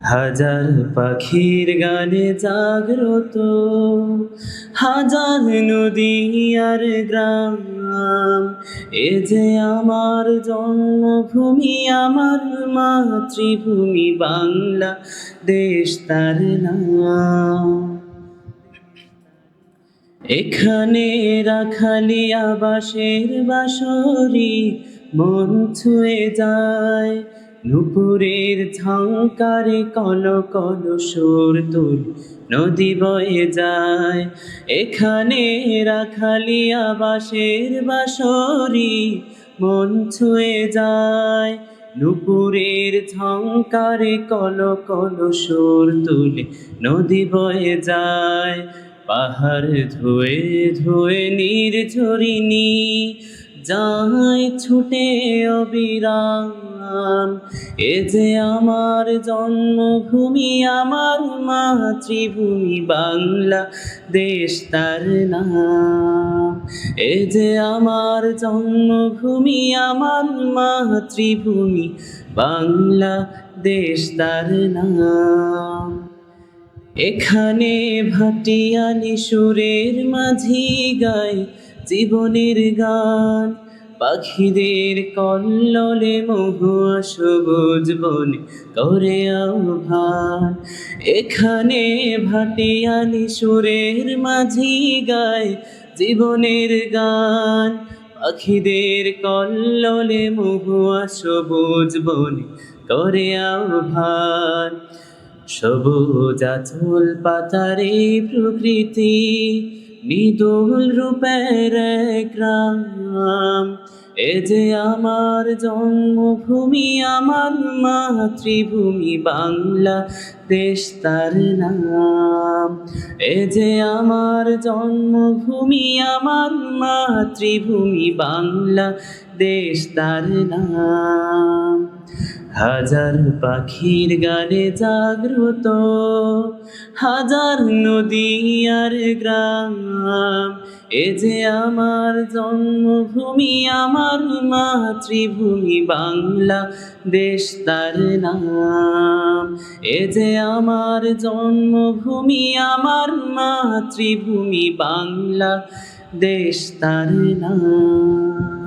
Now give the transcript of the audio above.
হাজার পাখির গানে জাগ্রত, হাজার নদী আর গ্রাম। এ যে আমার জন্মভূমি, আমার মাতৃভূমি বাংলা দেশ তার নাম। এখানে রাখালিয়া বাঁশের বাঁশরি মন ছুঁয়ে যায়, নুপুরের ঝংকারে কল কল সুর তুল নদী বয়ে যায়। এখানে রাখালিয়া বাঁশের বাঁশরি মন ছুঁয়ে যায়, নুপুরের ঝংকারে কল কল সুর তুলে নদী বয়ে যায়। পাহাড় ধুয়ে ধুয়ে নির্ঝরিণী যায় ছুটে অবিরাম। এ যে আমার জন্মভূমি, আমার মাতৃভূমি বাংলা দেশ তার নাম। এ যে আমার জন্মভূমি, আমার মাতৃভূমি বাংলা দেশ তার নাম। এখানে ভাটিয়ালি সুরের মাঝি গায় জীবনের গান, পাখিদের কল্লোলে মহুয়া সবুজ বনে করে আহ্বান। এখানে ভাটিয়ালি সুরের মাঝি গায় জীবনের গান, পাখিদের কল্লোলে মহুয়া সবুজ বনে করে আহ্বান। সবুজ আঁচল পাতারে প্রকৃতি নিদোল রূপের গ্রাম। এ যে আমার জন্মভূমি, আমার মাতৃভূমি বাংলা দেশ তার নাম। এ যে আমার জন্মভূমি, আমার মাতৃভূমি বাংলা দেশ তার নাম। হাজার পাখির গানে জাগ্রত, হাজার নদী আর গ্রাম। এ যে আমার জন্মভূমি, আমার মাতৃভূমি বাংলা দেশ তার নাম। এ যে আমার জন্মভূমি, আমার মাতৃভূমি বাংলা দেশ তার নাম।